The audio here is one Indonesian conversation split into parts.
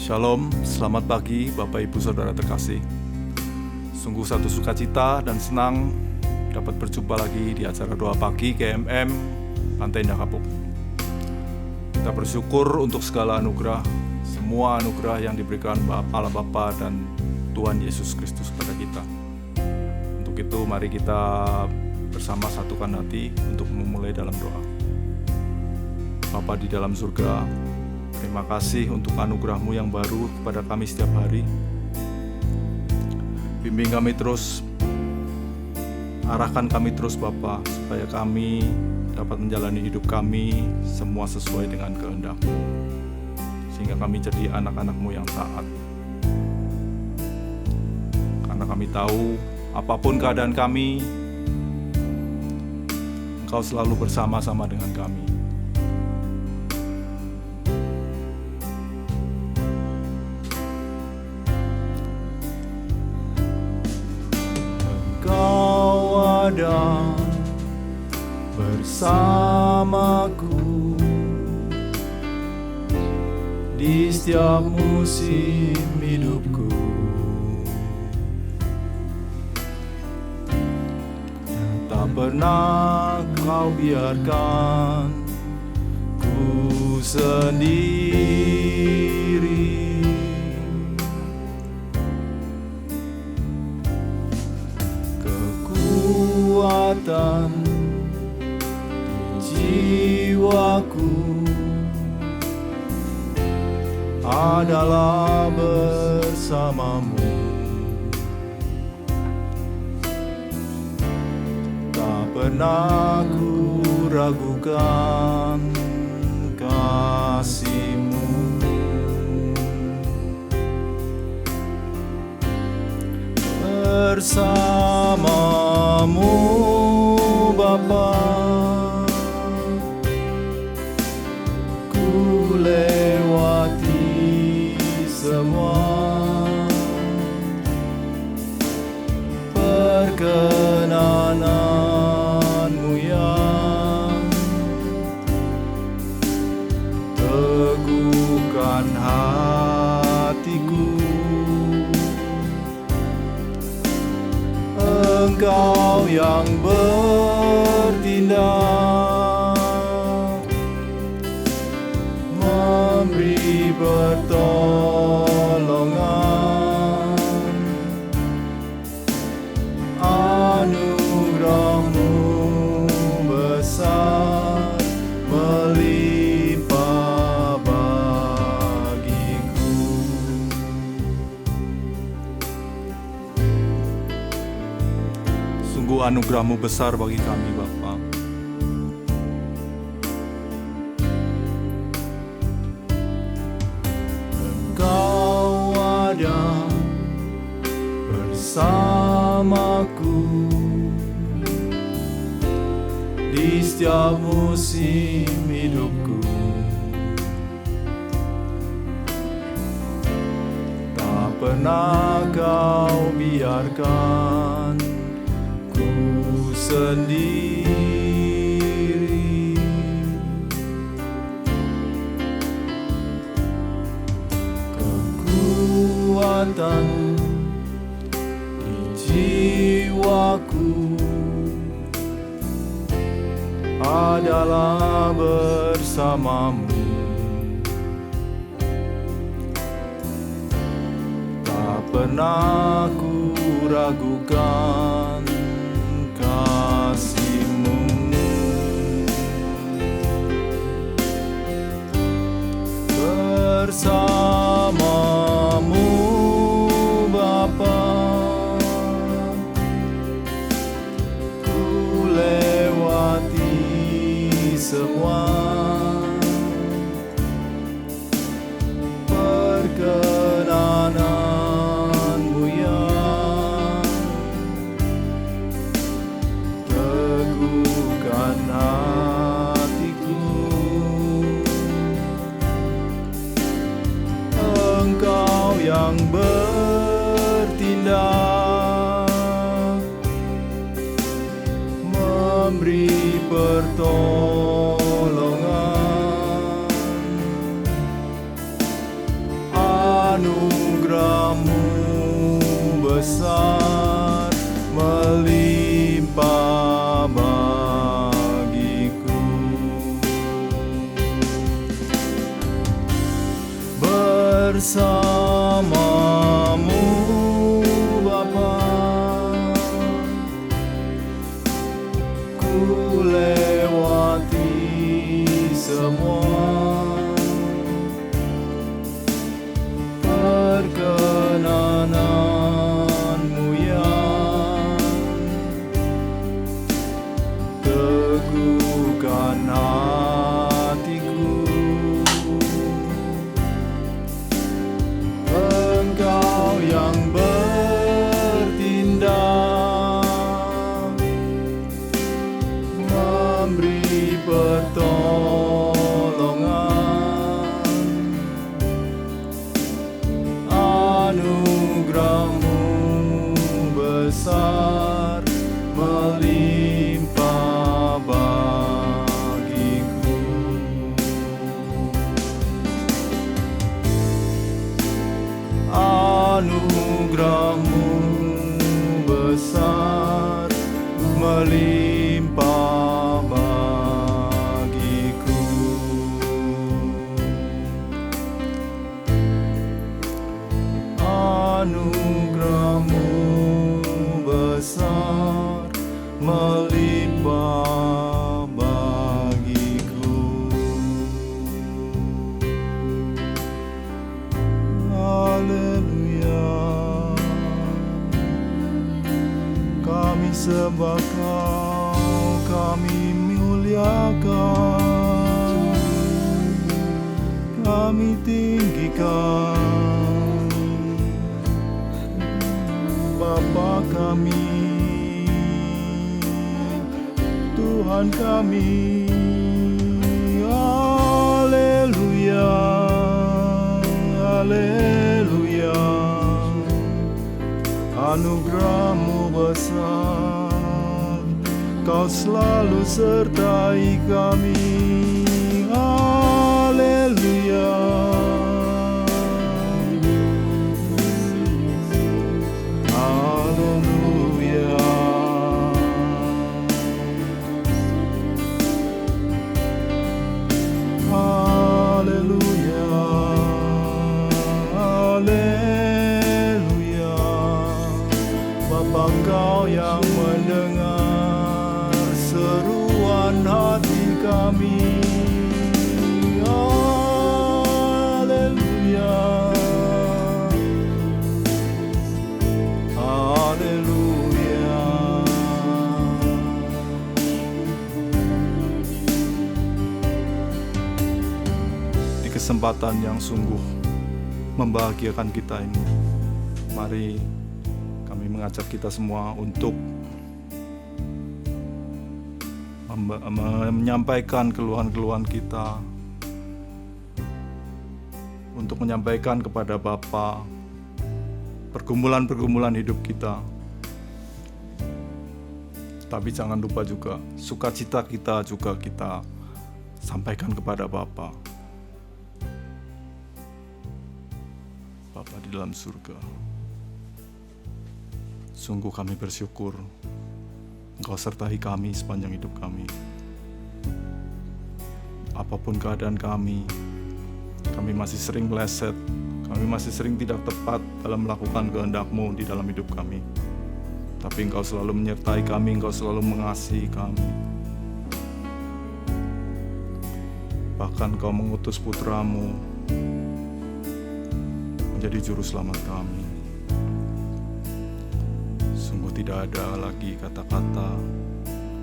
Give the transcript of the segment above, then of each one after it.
Shalom, selamat pagi Bapak Ibu Saudara terkasih. Sungguh satu sukacita dan senang dapat berjumpa lagi di acara doa pagi KMM Pantai Indah Kapuk. Kita bersyukur untuk segala anugerah, semua anugerah yang diberikan Allah Bapa dan Tuhan Yesus Kristus kepada kita. Untuk itu mari kita bersama satukan hati untuk memulai dalam doa. Bapa di dalam surga, terima kasih untuk anugerah-Mu yang baru kepada kami setiap hari. Bimbing kami terus, arahkan kami terus Bapa, supaya kami dapat menjalani hidup kami semua sesuai dengan kehendak-Mu, sehingga kami jadi anak-anak-Mu yang taat. Karena kami tahu, apapun keadaan kami, Engkau selalu bersama-sama dengan kami. Ada bersamaku di setiap musim hidupku. Tak pernah Kau biarkan ku sendiri. Kekuatan di jiwaku adalah bersama-Mu. Tak pernah ku ragukan kasih-Mu. Bersama-Mu Bapa, ku lewati semua perkenanan-Mu yang teguhkan hatiku. Engkau yang bertindak, memberi pertolongan, anugerah-Mu besar melimpah bagiku. Sungguh anugerah-Mu besar bagi kami Bapa. Engkau ada bersamaku di setiap musim hidupku. Tak pernah Kau biarkan sendiri. Kekuatan di jiwaku adalah bersama-Mu. Tak pernah ku ragukan kasih-Mu. Bersama-Mu Bapa, ku lewati semua perkenanan-Mu yang teguhkan hatiku. yang bertindak, memberi pertolongan. Anugerah-Mu besar melimpah bagiku. Bersama-Mu Bapa, ku lewati semua perkenanan-Mu yang teguhkan hatiku. Engkau yang bertindak, memberi pertolongan. Anugerah-Mu besar melimpah bagiku. Anugerah-Mu besar melimpah bagiku. Anugerah-Mu besar melimpah bagiku. Haleluya. Kami sembah Kau, kami muliakan, kami tinggikan Bapa kami, Tuhan kami. Haleluya, haleluya. Anugerah-Mu besar, Kau selalu sertai kami. Haleluya. Haleluya. Haleluya. Haleluya. Bapa, Kau yang mendengar seruan hati kami. Haleluya. Haleluya. Di kesempatan yang sungguh membahagiakan kita ini, mari kami mengajak kita semua untuk menyampaikan keluhan-keluhan kita, untuk menyampaikan kepada Bapa pergumulan-pergumulan hidup kita. Tapi jangan lupa juga sukacita kita juga kita sampaikan kepada Bapa. Bapa di dalam surga, sungguh kami bersyukur Engkau sertai kami sepanjang hidup kami. Apapun keadaan kami masih sering meleset, kami masih sering tidak tepat dalam melakukan kehendak-Mu di dalam hidup kami. Tapi Engkau selalu menyertai kami, Engkau selalu mengasihi kami. Bahkan Engkau mengutus putra-Mu menjadi juru selamat kami. Sungguh tidak ada lagi kata-kata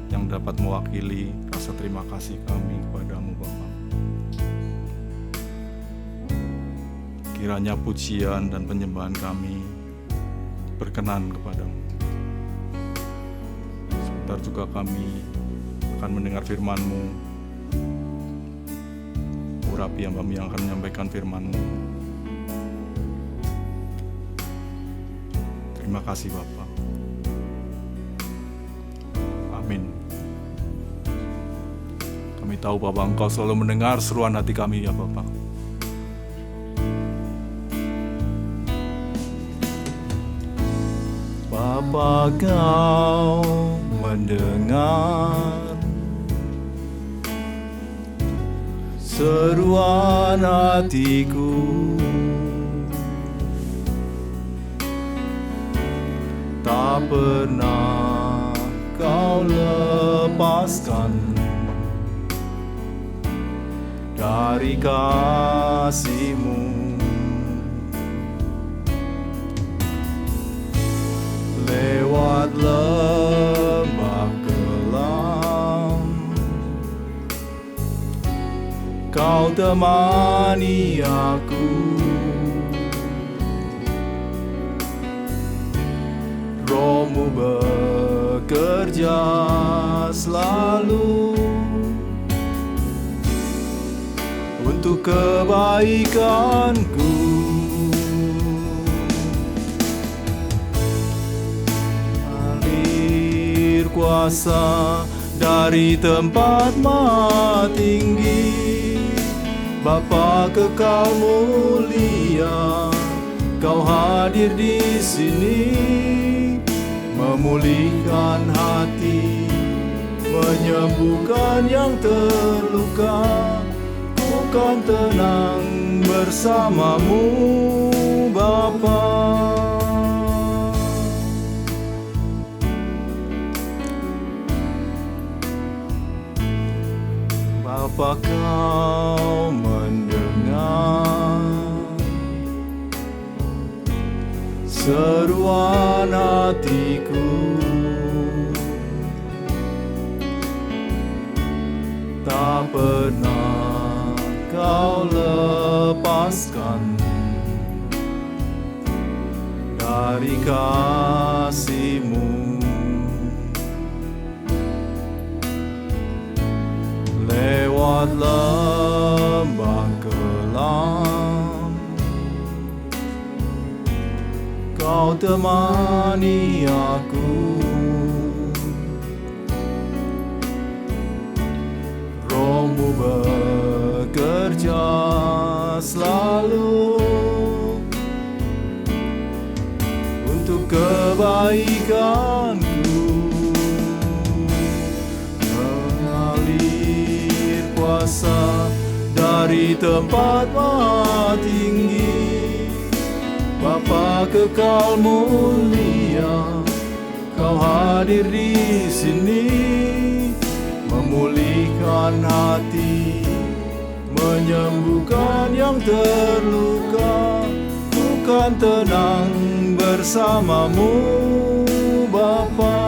yang dapat mewakili rasa terima kasih kami kepadamu Bapa. Kiranya pujian dan penyembahan kami berkenan kepadamu. Sebentar juga kami akan mendengar firman-Mu. Urapi hamba-Mu yang akan menyampaikan firman-Mu. Terima kasih Bapa. Amin. Kami tahu Bapa, Engkau selalu mendengar seruan hati kami ya Bapa. Bapa, Kau mendengar seruan hatiku, tak pernah Kau lepaskan dari kasih-Mu. Lewat lembah kelam Kau temani aku, Roh-Mu bekerja selalu untuk kebaikanku. Alir kuasa dari tempat maha tinggi, Bapa kekal mulia, Kau hadir di sini, memulihkan hati, menyembuhkan yang terluka. Ku kan tenang bersama-Mu, Bapa. Bapa, Kau mendengar seruan hatiku, tak pernah Kau lepaskan dari kasih-Mu. Lewat lembah kelam Kau temani aku, Roh-Mu bekerja selalu untuk kebaikanku. Mengalir kuasa dari tempat maha tinggi, Bapa kekal mulia, Kau hadir di sini, memulihkan hati, menyembuhkan yang terluka. Ku kan tenang bersama-Mu, Bapa.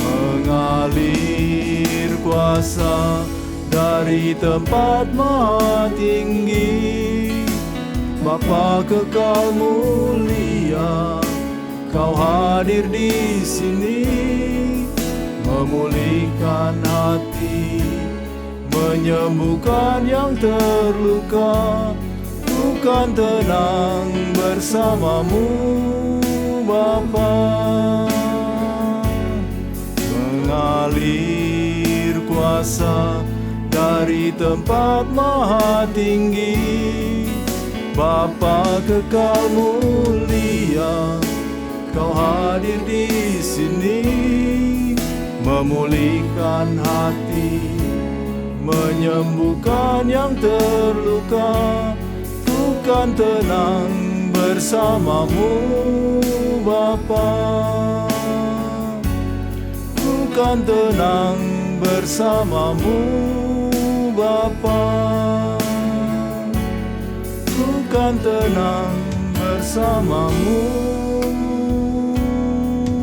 Mengalir kuasa dari tempat maha tinggi, Bapa kekal mulia, Kau hadir di sini, memulihkan hati, menyembuhkan yang terluka. Ku kan tenang bersama-Mu, Bapa. Mengalir kuasa dari tempat maha tinggi, Bapa kekal mulia, Kau hadir di sini, memulihkan hati, menyembuhkan yang terluka. Ku kan tenang bersama-Mu, Bapa. Ku kan tenang bersama-Mu, Bapa. Ku kan tenang bersama-Mu,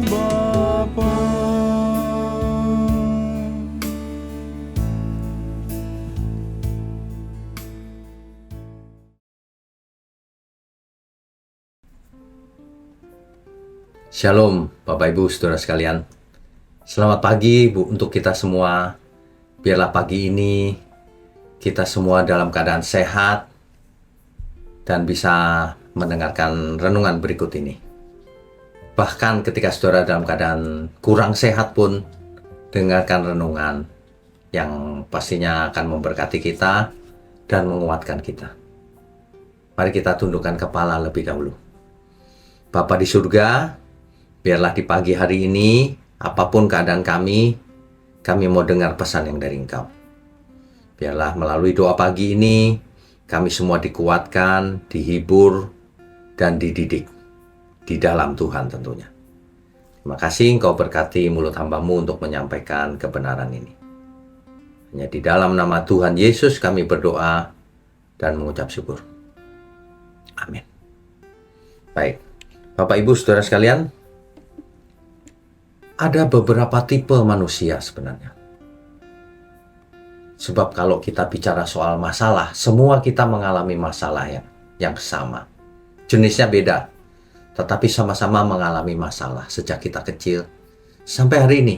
Bapa. Shalom Bapak Ibu Saudara sekalian. Selamat pagi Bu untuk kita semua. Biarlah pagi ini kita semua dalam keadaan sehat dan bisa mendengarkan renungan berikut ini. Bahkan ketika saudara dalam keadaan kurang sehat pun, dengarkan renungan yang pastinya akan memberkati kita dan menguatkan kita. Mari kita tundukkan kepala lebih dahulu. Bapa di surga, biarlah di pagi hari ini, apapun keadaan kami mau dengar pesan yang dari Engkau. Biarlah melalui doa pagi ini, kami semua dikuatkan, dihibur, dan dididik di dalam Tuhan tentunya. Terima kasih Engkau berkati mulut hamba-Mu untuk menyampaikan kebenaran ini. Hanya di dalam nama Tuhan Yesus kami berdoa dan mengucap syukur. Amin. Baik, Bapak Ibu Saudara sekalian, ada beberapa tipe manusia sebenarnya. Sebab kalau kita bicara soal masalah, semua kita mengalami masalah yang sama. Jenisnya beda, tetapi sama-sama mengalami masalah sejak kita kecil sampai hari ini,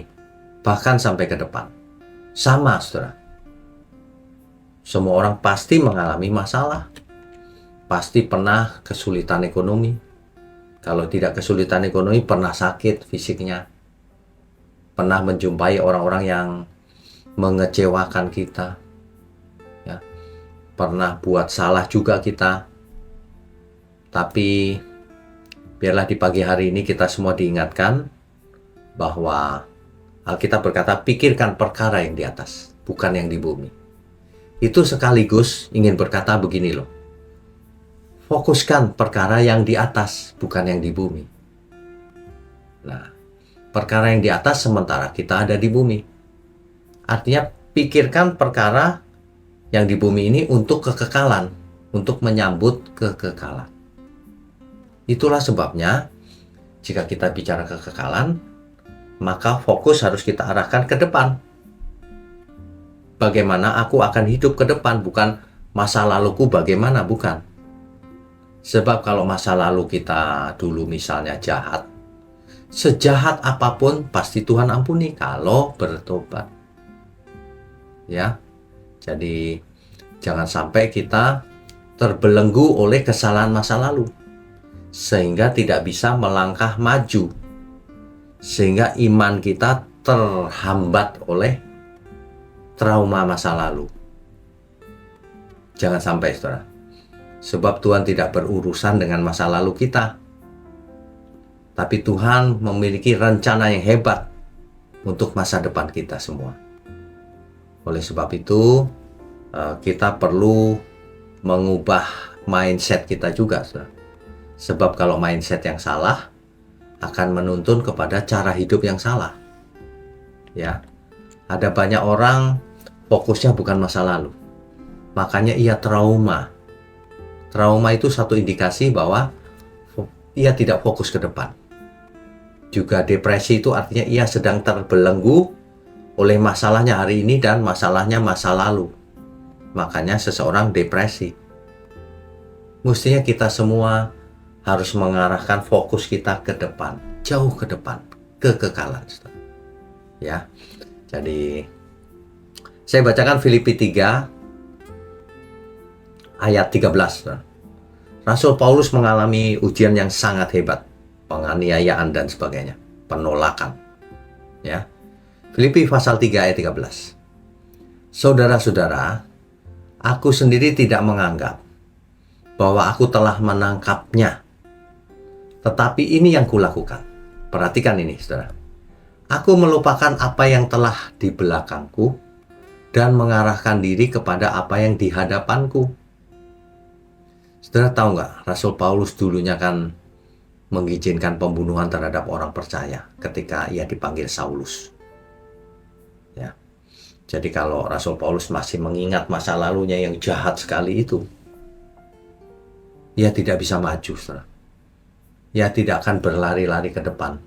bahkan sampai ke depan. Sama, saudara. Semua orang pasti mengalami masalah. Pasti pernah kesulitan ekonomi. Kalau tidak kesulitan ekonomi, pernah sakit fisiknya. Pernah menjumpai orang-orang yang mengecewakan kita. Ya. Pernah buat salah juga kita. Tapi biarlah di pagi hari ini kita semua diingatkan bahwa Alkitab berkata, pikirkan perkara yang di atas, bukan yang di bumi. Itu sekaligus ingin berkata begini loh. Fokuskan perkara yang di atas, bukan yang di bumi. Nah, perkara yang di atas sementara kita ada di bumi. Artinya, pikirkan perkara yang di bumi ini untuk kekekalan, untuk menyambut kekekalan. Itulah sebabnya, jika kita bicara kekekalan, maka fokus harus kita arahkan ke depan. Bagaimana aku akan hidup ke depan, bukan masa laluku bagaimana, bukan. Sebab kalau masa lalu kita dulu misalnya jahat, sejahat apapun pasti Tuhan ampuni kalau bertobat. Ya. Jadi jangan sampai kita terbelenggu oleh kesalahan masa lalu sehingga tidak bisa melangkah maju. Sehingga iman kita terhambat oleh trauma masa lalu. Jangan sampai, saudara. Sebab Tuhan tidak berurusan dengan masa lalu kita. Tapi Tuhan memiliki rencana yang hebat untuk masa depan kita semua. Oleh sebab itu, kita perlu mengubah mindset kita juga, saudara. Sebab kalau mindset yang salah, akan menuntun kepada cara hidup yang salah. Ya. Ada banyak orang fokusnya bukan masa lalu. Makanya ia trauma. Trauma itu satu indikasi bahwa ia tidak fokus ke depan. Juga depresi itu artinya ia sedang terbelenggu oleh masalahnya hari ini dan masalahnya masa lalu. Makanya seseorang depresi. Mestinya kita semua harus mengarahkan fokus kita ke depan, jauh ke depan, kekekalan. Ya. Jadi saya bacakan Filipi 3 ayat 13. Rasul Paulus mengalami ujian yang sangat hebat, penganiayaan dan sebagainya, penolakan. Ya. Filipi pasal 3 ayat 13. Saudara-saudara, aku sendiri tidak menganggap bahwa aku telah menangkapnya. Tetapi ini yang kulakukan. Perhatikan ini, saudara. Aku melupakan apa yang telah di belakangku dan mengarahkan diri kepada apa yang di hadapanku. Saudara tahu nggak, Rasul Paulus dulunya kan mengizinkan pembunuhan terhadap orang percaya ketika ia dipanggil Saulus. Ya. Jadi kalau Rasul Paulus masih mengingat masa lalunya yang jahat sekali itu, ia tidak bisa maju, saudara. Ia tidak akan berlari-lari ke depan.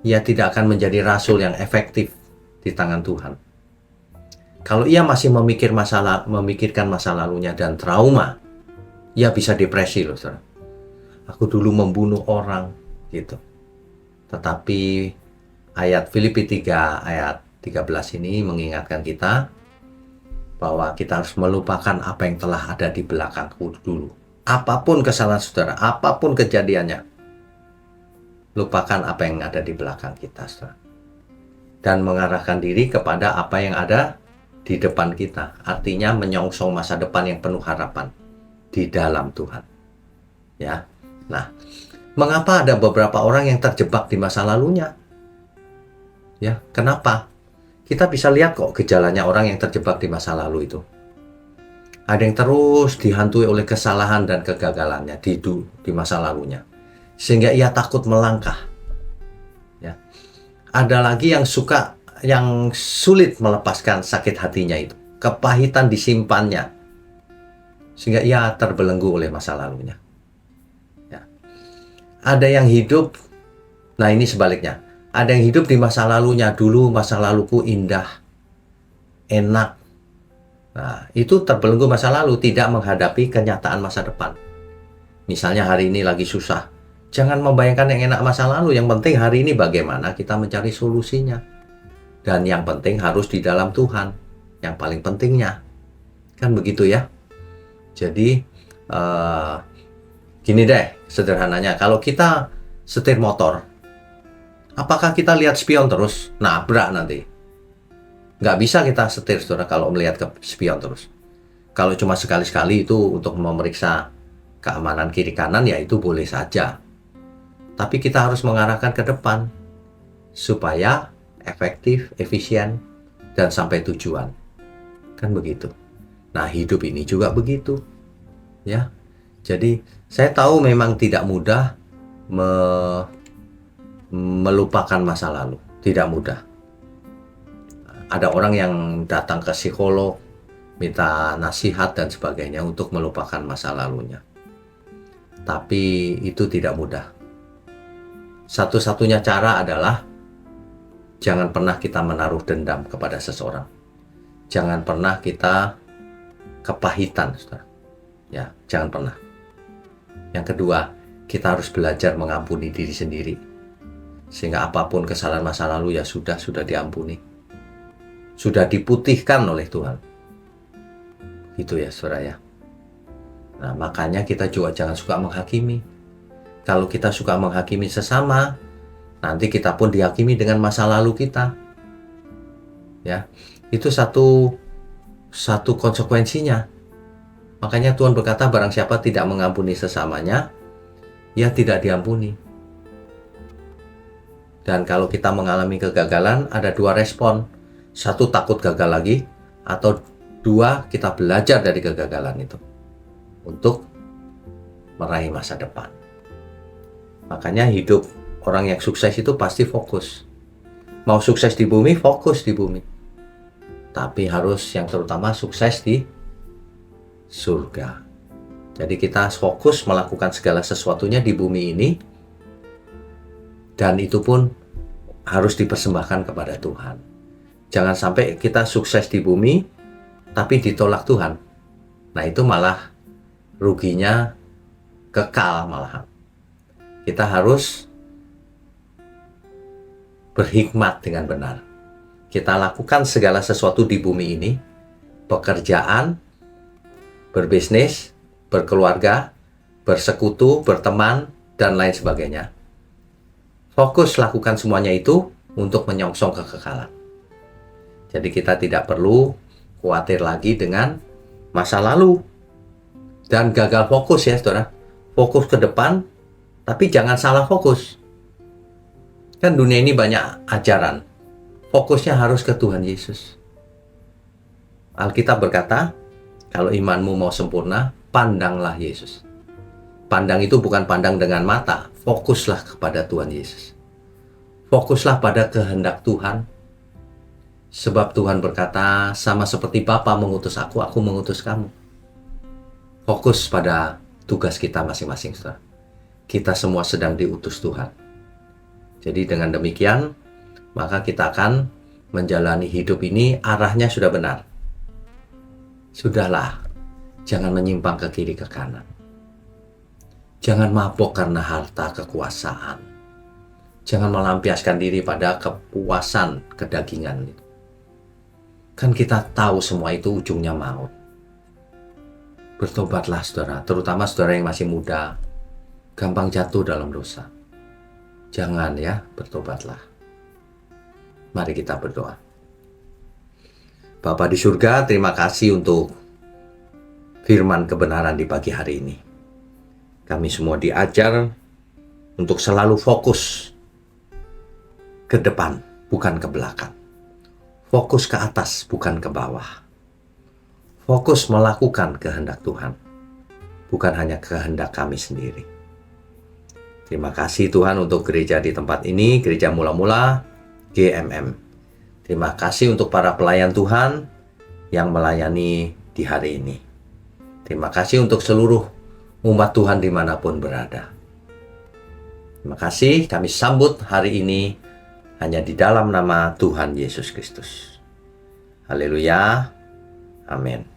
Ia tidak akan menjadi rasul yang efektif di tangan Tuhan. Kalau ia masih memikirkan masa lalunya dan trauma, ia bisa depresi loh, saudara. Aku dulu membunuh orang, gitu. Tetapi ayat Filipi 3 ayat 13 ini mengingatkan kita bahwa kita harus melupakan apa yang telah ada di belakangku dulu. apapun kesalahan saudara, apapun kejadiannya, lupakan apa yang ada di belakang kita, saudara. Dan mengarahkan diri kepada apa yang ada di depan kita. Artinya menyongsong masa depan yang penuh harapan di dalam Tuhan. Ya. Nah, mengapa ada beberapa orang yang terjebak di masa lalunya? Ya, kenapa? Kita bisa lihat kok gejalanya orang yang terjebak di masa lalu itu. Ada yang terus dihantui oleh kesalahan dan kegagalannya di masa lalunya, sehingga ia takut melangkah. Ya. Ada lagi yang sulit melepaskan sakit hatinya itu, kepahitan disimpannya, sehingga ia terbelenggu oleh masa lalunya. Ya. Ada yang hidup, nah ini sebaliknya, ada yang hidup di masa lalunya, dulu masa laluku indah, enak. Nah, itu terbelenggu masa lalu, tidak menghadapi kenyataan masa depan. Misalnya hari ini lagi susah, jangan membayangkan yang enak masa lalu. Yang penting hari ini bagaimana kita mencari solusinya. Dan yang penting harus di dalam Tuhan. Yang paling pentingnya. Kan begitu ya. Jadi, gini deh sederhananya. Kalau kita setir motor, apakah kita lihat spion terus? Nabrak nanti. Nggak bisa kita setir, saudara, kalau melihat ke spion terus. Kalau cuma sekali-sekali itu untuk memeriksa keamanan kiri kanan, ya itu boleh saja. Tapi kita harus mengarahkan ke depan supaya efektif, efisien, dan sampai tujuan. Kan begitu. Nah, hidup ini juga begitu. Ya. Jadi, saya tahu memang tidak mudah melupakan masa lalu. Tidak mudah. Ada orang yang datang ke psikolog, minta nasihat dan sebagainya untuk melupakan masa lalunya. Tapi itu tidak mudah. Satu-satunya cara adalah jangan pernah kita menaruh dendam kepada seseorang. Jangan pernah kita kepahitan, saudara. Ya, jangan pernah. Yang kedua, kita harus belajar mengampuni diri sendiri. Sehingga apapun kesalahan masa lalu ya sudah diampuni. Sudah diputihkan oleh Tuhan. Itu ya, saudara ya. Nah, makanya kita juga jangan suka menghakimi. Kalau kita suka menghakimi sesama, nanti kita pun dihakimi dengan masa lalu kita. Ya, itu satu konsekuensinya. Makanya Tuhan berkata, barang siapa tidak mengampuni sesamanya, ia tidak diampuni. Dan kalau kita mengalami kegagalan, ada dua respon. Satu, takut gagal lagi, atau dua, kita belajar dari kegagalan itu untuk meraih masa depan. Makanya hidup orang yang sukses itu pasti fokus. Mau sukses di bumi, fokus di bumi. Tapi harus yang terutama sukses di surga. Jadi kita fokus melakukan segala sesuatunya di bumi ini, dan itu pun harus dipersembahkan kepada Tuhan. Jangan sampai kita sukses di bumi, tapi ditolak Tuhan. Nah, itu malah ruginya kekal malahan. Kita harus berhikmat dengan benar. Kita lakukan segala sesuatu di bumi ini, pekerjaan, berbisnis, berkeluarga, bersekutu, berteman, dan lain sebagainya. Fokus lakukan semuanya itu untuk menyongsong kekekalan. Jadi kita tidak perlu khawatir lagi dengan masa lalu dan gagal fokus ya, saudara. Fokus ke depan, tapi jangan salah fokus. Kan dunia ini banyak ajaran. Fokusnya harus ke Tuhan Yesus. Alkitab berkata, kalau imanmu mau sempurna, pandanglah Yesus. Pandang itu bukan pandang dengan mata, fokuslah kepada Tuhan Yesus. Fokuslah pada kehendak Tuhan. Sebab Tuhan berkata, sama seperti Bapa mengutus aku mengutus kamu. Fokus pada tugas kita masing-masing, saudara. Kita semua sedang diutus Tuhan. Jadi dengan demikian, maka kita akan menjalani hidup ini, arahnya sudah benar. Sudahlah, jangan menyimpang ke kiri ke kanan. Jangan mabok karena harta kekuasaan. Jangan melampiaskan diri pada kepuasan kedagingan itu. Kan kita tahu semua itu ujungnya maut. Bertobatlah saudara, terutama saudara yang masih muda, gampang jatuh dalam dosa. Jangan ya, bertobatlah. Mari kita berdoa. Bapa di surga, terima kasih untuk firman kebenaran di pagi hari ini. Kami semua diajar untuk selalu fokus ke depan, bukan ke belakang. Fokus ke atas, bukan ke bawah. Fokus melakukan kehendak Tuhan, bukan hanya kehendak kami sendiri. Terima kasih Tuhan untuk gereja di tempat ini, Gereja Mula-Mula GMM. Terima kasih untuk para pelayan Tuhan yang melayani di hari ini. Terima kasih untuk seluruh umat Tuhan dimanapun berada. Terima kasih, kami sambut hari ini hanya di dalam nama Tuhan Yesus Kristus. Haleluya, amin.